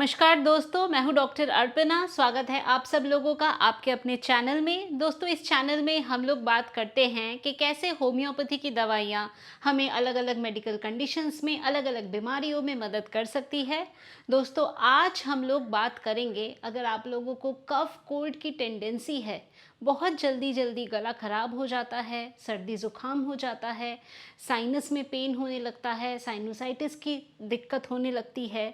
नमस्कार दोस्तों, मैं हूं डॉक्टर अर्पणा। स्वागत है आप सब लोगों का आपके अपने चैनल में। दोस्तों, इस चैनल में हम लोग बात करते हैं कि कैसे होम्योपैथी की दवाइयां हमें अलग अलग मेडिकल कंडीशंस में, अलग अलग बीमारियों में मदद कर सकती है। दोस्तों, आज हम लोग बात करेंगे, अगर आप लोगों को कफ कोल्ड की टेंडेंसी है, बहुत जल्दी जल्दी गला खराब हो जाता है, सर्दी ज़ुकाम हो जाता है, साइनस में पेन होने लगता है, साइनोसाइटिस की दिक्कत होने लगती है,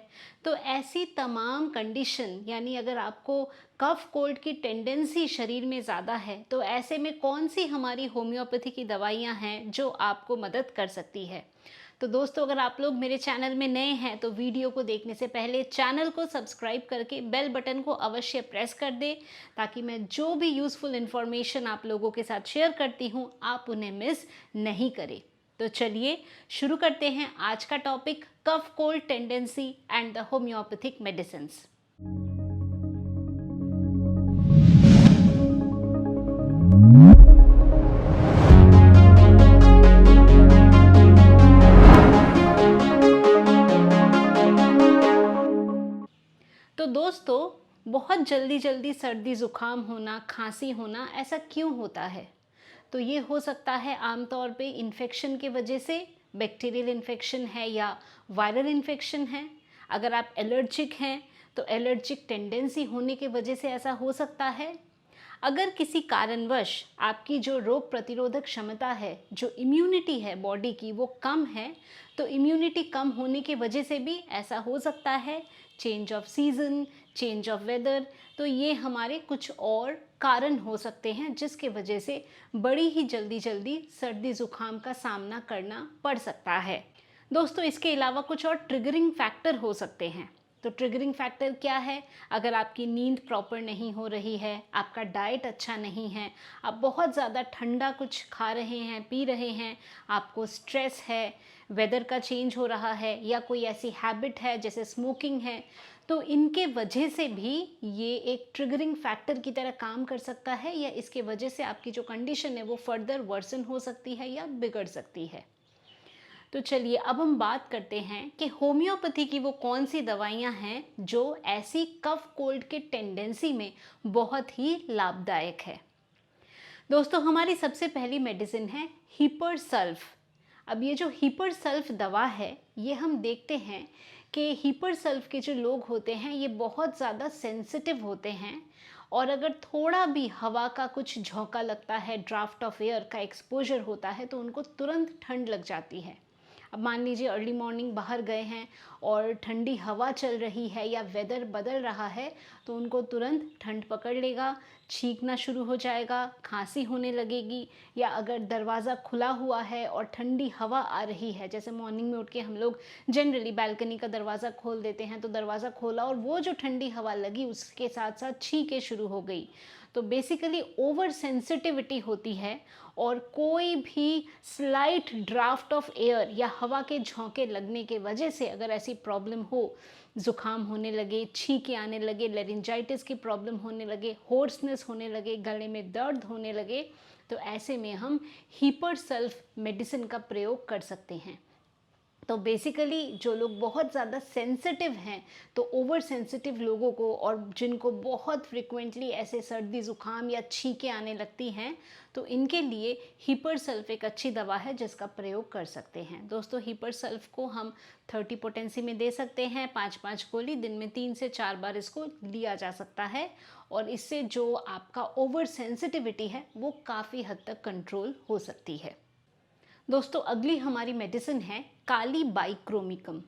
तो ऐसी तमाम कंडीशन, यानी अगर आपको कफ कोल्ड की टेंडेंसी शरीर में ज़्यादा है, तो ऐसे में कौन सी हमारी होम्योपैथी की दवाइयाँ हैं जो आपको मदद कर सकती है। तो दोस्तों, अगर आप लोग मेरे चैनल में नए हैं तो वीडियो को देखने से पहले चैनल को सब्सक्राइब करके बेल बटन को अवश्य प्रेस कर दें, ताकि मैं जो भी यूज़फुल इन्फॉर्मेशन आप लोगों के साथ शेयर करती हूँ, आप उन्हें मिस नहीं करें। तो चलिए शुरू करते हैं आज का topic, cough cold tendency and the homeopathic medicines. तो दोस्तों, बहुत जल्दी जल्दी सर्दी ज़ुकाम होना, खांसी होना, ऐसा क्यों होता है? तो ये हो सकता है आमतौर पे इन्फेक्शन के वजह से, बैक्टीरियल इन्फेक्शन है या वायरल इन्फेक्शन है। अगर आप एलर्जिक हैं तो एलर्जिक टेंडेंसी होने की वजह से ऐसा हो सकता है। अगर किसी कारणवश आपकी जो रोग प्रतिरोधक क्षमता है, जो इम्यूनिटी है बॉडी की, वो कम है, तो इम्यूनिटी कम होने की वजह से भी ऐसा हो सकता है। Change of season, change of weather, तो ये हमारे कुछ और कारण हो सकते हैं जिसके वजह से बड़ी ही जल्दी जल्दी सर्दी ज़ुकाम का सामना करना पड़ सकता है। दोस्तों, इसके अलावा कुछ और ट्रिगरिंग फैक्टर हो सकते हैं। तो ट्रिगरिंग फैक्टर क्या है? अगर आपकी नींद प्रॉपर नहीं हो रही है, आपका डाइट अच्छा नहीं है, आप बहुत ज़्यादा ठंडा कुछ खा रहे हैं, पी रहे हैं, आपको स्ट्रेस है, वेदर का चेंज हो रहा है, या कोई ऐसी हैबिट है जैसे स्मोकिंग है, तो इनके वजह से भी ये एक ट्रिगरिंग फैक्टर की तरह काम कर सकता है, या इसके वजह से आपकी जो कंडीशन है वो फर्दर वर्सन हो सकती है या बिगड़ सकती है। तो चलिए अब हम बात करते हैं कि होम्योपैथी की वो कौन सी दवाइयाँ हैं जो ऐसी कफ कोल्ड के टेंडेंसी में बहुत ही लाभदायक है। दोस्तों, हमारी सबसे पहली मेडिसिन है हीपरसल्फ। अब ये जो हीपरसल्फ दवा है, ये हम देखते हैं कि हीपरसल्फ के जो लोग होते हैं ये बहुत ज़्यादा सेंसिटिव होते हैं, और अगर थोड़ा भी हवा का कुछ झोंका लगता है, ड्राफ्ट ऑफ एयर का एक्सपोजर होता है, तो उनको तुरंत ठंड लग जाती है। अब मान लीजिए अर्ली मॉर्निंग बाहर गए हैं और ठंडी हवा चल रही है या वेदर बदल रहा है, तो उनको तुरंत ठंड पकड़ लेगा, छींकना शुरू हो जाएगा, खांसी होने लगेगी। या अगर दरवाज़ा खुला हुआ है और ठंडी हवा आ रही है, जैसे मॉर्निंग में उठ के हम लोग जनरली बालकनी का दरवाज़ा खोल देते हैं, तो दरवाज़ा खोला और वो जो ठंडी हवा लगी उसके साथ साथ छींकें शुरू हो गई, तो बेसिकली ओवर सेंसिटिविटी होती है। और कोई भी स्लाइट ड्राफ्ट ऑफ एयर या हवा के झोंके लगने के वजह से अगर ऐसी प्रॉब्लम हो, ज़ुकाम होने लगे, छींके आने लगे, लेरिंजाइटिस की प्रॉब्लम होने लगे, होर्सनेस होने लगे, गले में दर्द होने लगे, तो ऐसे में हम हीपरसल्फ मेडिसिन का प्रयोग कर सकते हैं। तो बेसिकली जो लोग बहुत ज़्यादा सेंसिटिव हैं, तो ओवर सेंसिटिव लोगों को, और जिनको बहुत फ्रिक्वेंटली ऐसे सर्दी ज़ुकाम या छींकें आने लगती हैं, तो इनके लिए हीपरसल्फ एक अच्छी दवा है जिसका प्रयोग कर सकते हैं। दोस्तों, हीपरसल्फ को हम 30 पोटेंसी में दे सकते हैं, 5-5 गोली दिन में 3 से 4 बार इसको लिया जा सकता है, और इससे जो आपका ओवर सेंसिटिविटी है वो काफ़ी हद तक कंट्रोल हो सकती है। दोस्तों, अगली हमारी मेडिसिन है काली बाइक्रोमिकम।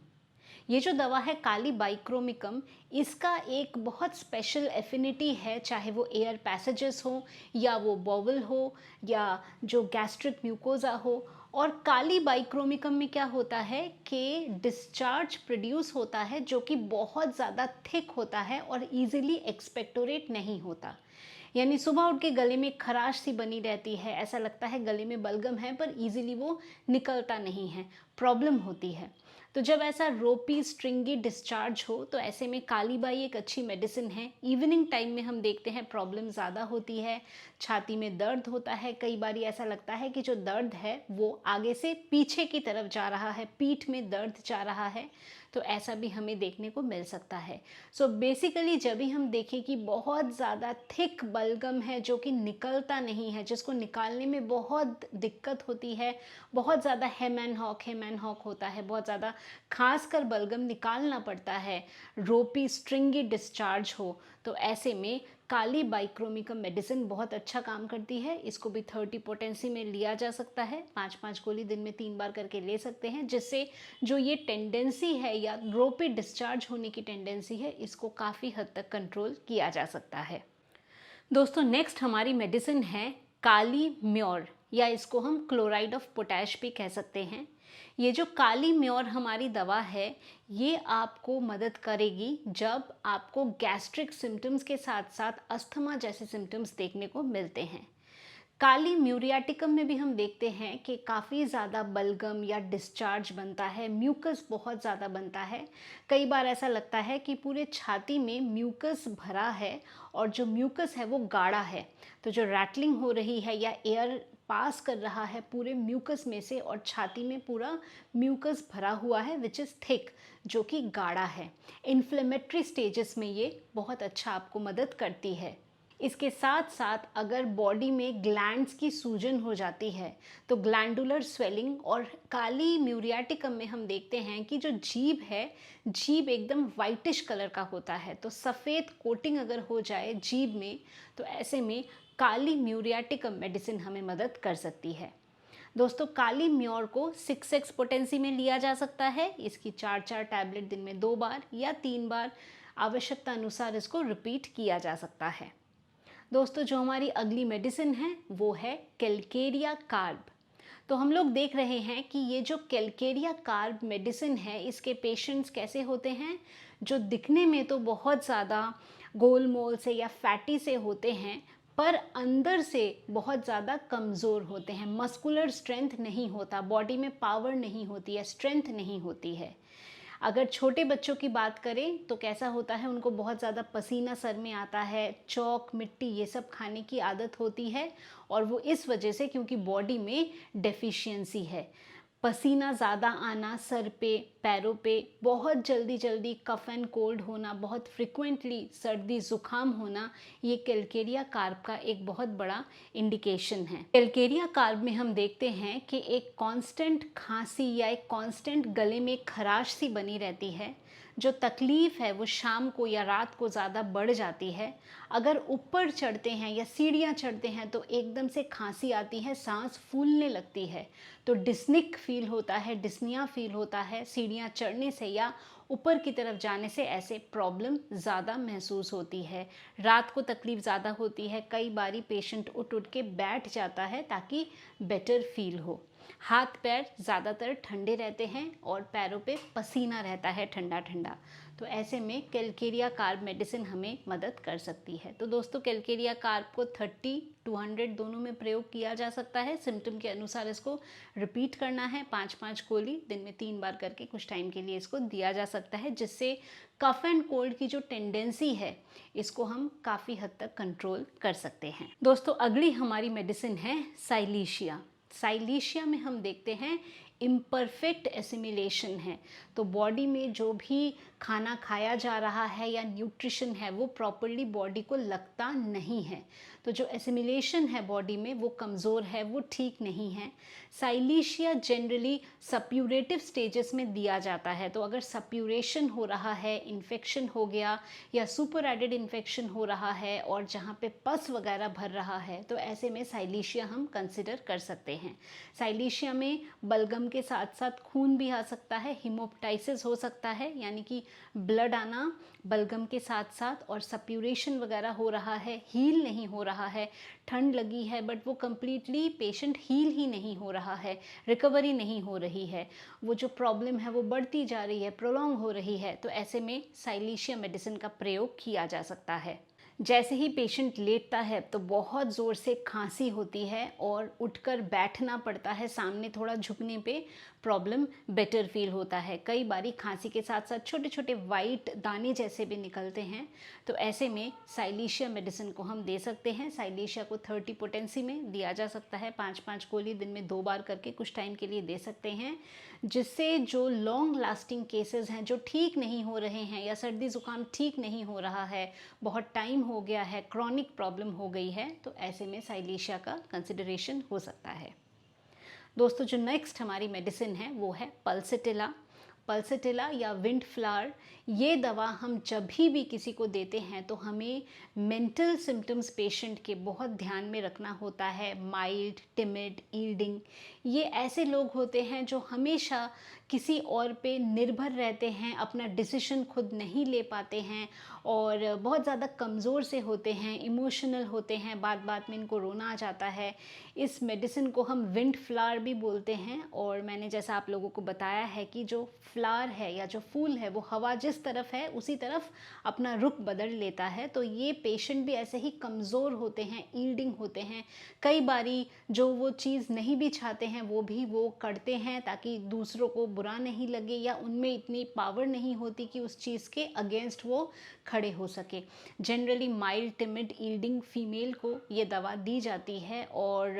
ये जो दवा है काली बाइक्रोमिकम, इसका एक बहुत स्पेशल एफिनिटी है, चाहे वो एयर पैसेजेस हो या वो बॉवल हो या जो गैस्ट्रिक म्यूकोजा हो। और काली बाइक्रोमिकम में क्या होता है कि डिस्चार्ज प्रोड्यूस होता है जो कि बहुत ज़्यादा थिक होता है और इजीली एक्सपेक्टोरेट नहीं होता। यानी सुबह उठ के गले में खराश सी बनी रहती है, ऐसा लगता है गले में बलगम है, पर इजीली वो निकलता नहीं है, प्रॉब्लम होती है। तो जब ऐसा रोपी स्ट्रिंगी डिस्चार्ज हो, तो ऐसे में काली बाई एक अच्छी मेडिसिन है। इवनिंग टाइम में हम देखते हैं प्रॉब्लम ज़्यादा होती है, छाती में दर्द होता है, कई बार ऐसा लगता है कि जो दर्द है वो आगे से पीछे की तरफ जा रहा है, पीठ में दर्द जा रहा है। तो ऐसा भी हमें देखने को मिल सकता है। सो बेसिकली जब भी हम देखें कि बहुत ज़्यादा थिक बलगम है जो कि निकलता नहीं है, जिसको निकालने में बहुत दिक्कत होती है, बहुत ज़्यादा हेम एंड हॉक होता है, बहुत ज़्यादा खासकर बलगम निकालना पड़ता है, रोपी स्ट्रिंगी डिस्चार्ज हो, तो ऐसे में काली बाइक्रोमिकम मेडिसिन बहुत अच्छा काम करती है। इसको भी 30 पोटेंसी में लिया जा सकता है, 5-5 गोली दिन में 3 बार करके ले सकते हैं, जिससे जो ये टेंडेंसी है या रोपी डिस्चार्ज होने की टेंडेंसी है, इसको काफ़ी हद तक कंट्रोल किया जा सकता है। दोस्तों नेक्स्ट हमारी मेडिसिन है काली म्योर, या इसको हम क्लोराइड ऑफ पोटैश भी कह सकते हैं। ये जो काली म्योर हमारी दवा है, ये आपको मदद करेगी जब आपको गैस्ट्रिक सिम्टम्स के साथ साथ अस्थमा जैसे सिम्टम्स देखने को मिलते हैं। काली म्यूरियाटिकम में भी हम देखते हैं कि काफ़ी ज़्यादा बलगम या डिस्चार्ज बनता है, म्यूकस बहुत ज़्यादा बनता है। कई बार ऐसा लगता है कि पूरे छाती में म्यूकस भरा है और जो म्यूकस है वो गाढ़ा है, तो जो रैटलिंग हो रही है या एयर पास कर रहा है पूरे म्यूकस में से, और छाती में पूरा म्यूकस भरा हुआ है विच इज़ थिक, जो कि गाढ़ा है। इन्फ्लेमेटरी स्टेजेस में ये बहुत अच्छा आपको मदद करती है। इसके साथ साथ अगर बॉडी में ग्लैंड्स की सूजन हो जाती है तो ग्लैंडुलर स्वेलिंग, और काली म्यूरियाटिकम में हम देखते हैं कि जो जीभ है, जीभ एकदम वाइटिश कलर का होता है, तो सफ़ेद कोटिंग अगर हो जाए जीभ में, तो ऐसे में काली म्यूरियाटिकम मेडिसिन हमें मदद कर सकती है। दोस्तों काली म्योर को 6x पोटेंसी में लिया जा सकता है। इसकी 4-4 टैबलेट दिन में 2 बार या 3 बार आवश्यकता अनुसार इसको रिपीट किया जा सकता है। दोस्तों जो हमारी अगली मेडिसिन है वो है कैलकेरिया कार्ब। तो हम लोग देख रहे हैं कि ये जो कैलकेरिया कार्ब मेडिसिन है, इसके पेशेंट्स कैसे होते हैं, जो दिखने में तो बहुत ज़्यादा गोल मोल से या फैटी से होते हैं, पर अंदर से बहुत ज़्यादा कमज़ोर होते हैं। मस्कुलर स्ट्रेंथ नहीं होता, बॉडी में पावर नहीं होती है, स्ट्रेंथ नहीं होती है। अगर छोटे बच्चों की बात करें तो कैसा होता है, उनको बहुत ज़्यादा पसीना सर में आता है, चौक मिट्टी ये सब खाने की आदत होती है, और वो इस वजह से क्योंकि बॉडी में डेफिशिएंसी है, पसीना ज़्यादा आना सर पे, पैरों पे, बहुत जल्दी जल्दी कफ एंड कोल्ड होना, बहुत फ्रिक्वेंटली सर्दी ज़ुकाम होना, ये कैलकेरिया कार्ब का एक बहुत बड़ा इंडिकेशन है। कैलकेरिया कार्ब में हम देखते हैं कि एक कांस्टेंट खांसी या एक कांस्टेंट गले में खराश सी बनी रहती है। जो तकलीफ़ है वो शाम को या रात को ज़्यादा बढ़ जाती है। अगर ऊपर चढ़ते हैं या सीढ़ियाँ चढ़ते हैं तो एकदम से खांसी आती है, सांस फूलने लगती है, तो डिस्निक फील होता है, डिस्निया फील होता है। सीढ़ियाँ चढ़ने से या ऊपर की तरफ जाने से ऐसे प्रॉब्लम ज़्यादा महसूस होती है। रात को तकलीफ़ ज़्यादा होती है, कई बारी पेशेंट उठ उठ के बैठ जाता है ताकि बेटर फील हो। हाथ पैर ज़्यादातर ठंडे रहते हैं और पैरों पे पसीना रहता है ठंडा ठंडा, तो ऐसे में कैलकेरिया कार्ब मेडिसिन हमें मदद कर सकती है। तो दोस्तों कैलकेरिया कार्ब को 30-100 दोनों में प्रयोग किया जा सकता है। सिम्टम के अनुसार इसको रिपीट करना है, 5-5 गोली दिन में 3 बार करके कुछ टाइम के लिए इसको दिया जा सकता है, जिससे कफ एंड कोल्ड की जो टेंडेंसी है इसको हम काफ़ी हद तक कंट्रोल कर सकते हैं। दोस्तों अगली हमारी मेडिसिन है साइलीशिया। साइलीशिया में हम देखते हैं इम्परफेक्ट एसिमिलेशन है, तो बॉडी में जो भी खाना खाया जा रहा है या न्यूट्रिशन है वो प्रॉपरली बॉडी को लगता नहीं है, तो जो एसिमिलेशन है बॉडी में वो कमज़ोर है, वो ठीक नहीं है। साइलीशिया जनरली सप्यूरेटिव स्टेजेस में दिया जाता है, तो अगर सप्यूरेशन हो रहा है, इन्फेक्शन हो गया या सुपर एडेड इन्फेक्शन हो रहा है और जहाँ पे पस वगैरह भर रहा है, तो ऐसे में साइलीशिया हम कंसिडर कर सकते हैं। साइलीशिया में बलगम के साथ साथ खून भी आ सकता है, हिमोप्टाइसिस हो सकता है, यानी कि ब्लड आना बलगम के साथ साथ, और सप्यूरेशन वगैरह हो रहा है, हील नहीं हो रहा है, ठंड लगी है बट वो कम्प्लीटली पेशेंट हील ही नहीं हो रहा है, रिकवरी नहीं हो रही है, वो जो प्रॉब्लम है वो बढ़ती जा रही है, प्रोलॉन्ग हो रही है, तो ऐसे में साइलीशिया मेडिसिन का प्रयोग किया जा सकता है। जैसे ही पेशेंट लेटता है तो बहुत ज़ोर से खांसी होती है और उठकर बैठना पड़ता है, सामने थोड़ा झुकने पे प्रॉब्लम बेटर फील होता है। कई बारी खांसी के साथ साथ छोटे छोटे वाइट दाने जैसे भी निकलते हैं, तो ऐसे में साइलीशिया मेडिसिन को हम दे सकते हैं। साइलीशिया को 30 पोटेंसी में दिया जा सकता है, 5-5 गोली दिन में 2 बार करके कुछ टाइम के लिए दे सकते हैं, जिससे जो लॉन्ग लास्टिंग केसेस हैं, जो ठीक नहीं हो रहे हैं या सर्दी ज़ुकाम ठीक नहीं हो रहा है, बहुत टाइम हो गया है, क्रॉनिक प्रॉब्लम हो गई है, तो ऐसे में साइलीशिया का कंसिडरेशन हो सकता है। दोस्तों, जो नेक्स्ट हमारी मेडिसिन है वो है पल्सटिला। पल्सटिला या विंड फ्लावर, ये दवा हम जब भी किसी को देते हैं तो हमें मेंटल सिम्टम्स पेशेंट के बहुत ध्यान में रखना होता है। माइल्ड, टिमिड, ईल्डिंग, ये ऐसे लोग होते हैं जो हमेशा किसी और पे निर्भर रहते हैं, अपना डिसीजन खुद नहीं ले पाते हैं और बहुत ज़्यादा कमज़ोर से होते हैं, इमोशनल होते हैं, बात बात में इनको रोना आ जाता है। इस मेडिसिन को हम विंड फ्लावर भी बोलते हैं और मैंने जैसा आप लोगों को बताया है कि जो फ्लावर है या जो फूल है वो हवा जिस तरफ है उसी तरफ अपना रुख बदल लेता है। तो ये पेशेंट भी ऐसे ही कमज़ोर होते हैं, ईल्डिंग होते हैं। कई बारी जो वो चीज़ नहीं भी चाहते हैं वो भी वो करते हैं ताकि दूसरों को बुरा नहीं लगे, या उनमें इतनी पावर नहीं होती कि उस चीज़ के अगेंस्ट वो खड़े हो सके। Generally mild, timid, yielding female को ये दवा दी जाती है। और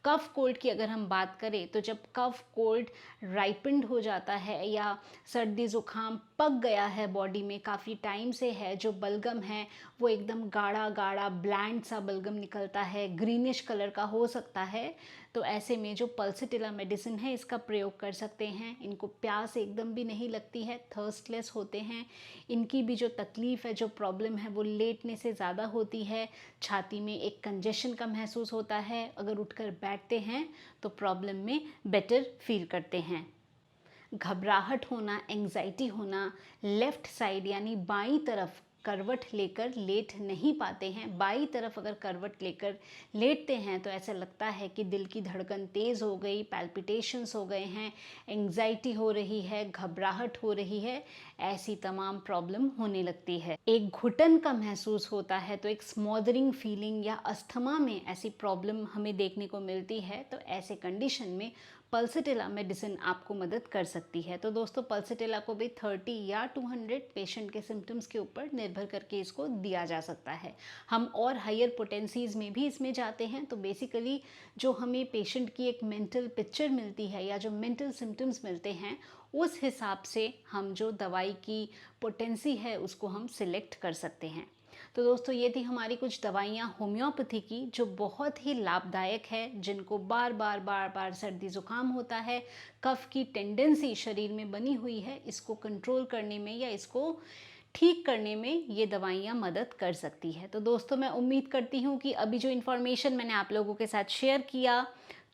कफ कोल्ड की अगर हम बात करें तो जब कफ कोल्ड राइपेंड हो जाता है या सर्दी ज़ुकाम पक गया है बॉडी में, काफ़ी टाइम से है, जो बलगम है वो एकदम गाढ़ा गाढ़ा ब्लैंड सा बलगम निकलता है, ग्रीनिश कलर का हो सकता है, तो ऐसे में जो पल्सटिला मेडिसिन है इसका प्रयोग कर सकते हैं। इनको प्यास एकदम भी नहीं लगती है, थर्स्टलेस होते हैं। इनकी भी जो तकलीफ़ है, जो प्रॉब्लम है वो लेटने से ज़्यादा होती है। छाती में एक कंजेशन का महसूस होता है, अगर उठकर बैठते हैं तो प्रॉब्लम में बेटर फील करते हैं। घबराहट होना, एंग्जाइटी होना, लेफ़्ट साइड यानी बाईं तरफ करवट लेकर लेट नहीं पाते हैं। बाईं तरफ अगर करवट लेकर लेटते हैं तो ऐसा लगता है कि दिल की धड़कन तेज़ हो गई, पैल्पिटेशंस हो गए हैं, एंग्जाइटी हो रही है, घबराहट हो रही है, ऐसी तमाम प्रॉब्लम होने लगती है। एक घुटन का महसूस होता है, तो एक स्मॉदरिंग फीलिंग या अस्थमा में ऐसी प्रॉब्लम हमें देखने को मिलती है, तो ऐसे कंडीशन में पल्सटिला मेडिसिन आपको मदद कर सकती है। तो दोस्तों, पल्सटिला को भी 30 या 200 पेशेंट के सिम्टम्स के ऊपर निर्भर करके इसको दिया जा सकता है। हम और हायर पोटेंसीज़ में भी इसमें जाते हैं। तो बेसिकली जो हमें पेशेंट की एक मेंटल पिक्चर मिलती है या जो मेंटल सिम्टम्स मिलते हैं, उस हिसाब से हम जो दवाई की पोटेंसी है उसको हम सिलेक्ट कर सकते हैं। तो दोस्तों, ये थी हमारी कुछ दवाइयाँ होम्योपैथी की जो बहुत ही लाभदायक है, जिनको बार बार सर्दी ज़ुकाम होता है, कफ की टेंडेंसी शरीर में बनी हुई है, इसको कंट्रोल करने में या इसको ठीक करने में ये दवाइयाँ मदद कर सकती है। तो दोस्तों, मैं उम्मीद करती हूँ कि अभी जो इन्फॉर्मेशन मैंने आप लोगों के साथ शेयर किया,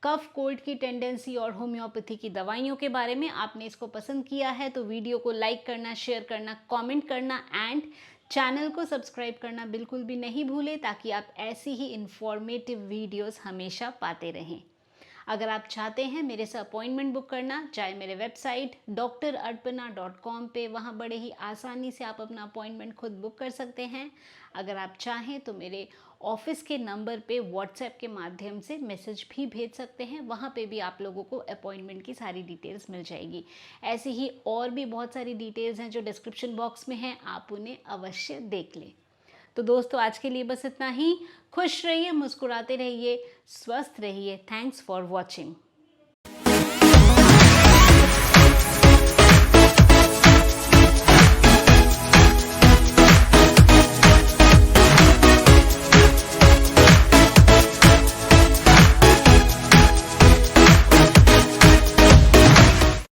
कफ कोल्ड की टेंडेंसी और होम्योपैथी की दवाइयों के बारे में, आपने इसको पसंद किया है तो वीडियो को लाइक करना, शेयर करना, कमेंट करना एंड चैनल को सब्सक्राइब करना बिल्कुल भी नहीं भूलें, ताकि आप ऐसी ही इंफॉर्मेटिव वीडियोस हमेशा पाते रहें। अगर आप चाहते हैं मेरे से अपॉइंटमेंट बुक करना, चाहे मेरे वेबसाइट drarpana.com पे, वहाँ बड़े ही आसानी से आप अपना अपॉइंटमेंट खुद बुक कर सकते हैं। अगर आप चाहें तो मेरे ऑफिस के नंबर पे व्हाट्सएप के माध्यम से मैसेज भी भेज सकते हैं, वहाँ पे भी आप लोगों को अपॉइंटमेंट की सारी डिटेल्स मिल जाएगी। ऐसी ही और भी बहुत सारी डिटेल्स हैं जो डिस्क्रिप्शन बॉक्स में हैं, आप उन्हें अवश्य देख लें। तो दोस्तों, आज के लिए बस इतना ही। खुश रहिए, मुस्कुराते रहिए, स्वस्थ रहिए। Thanks for watching.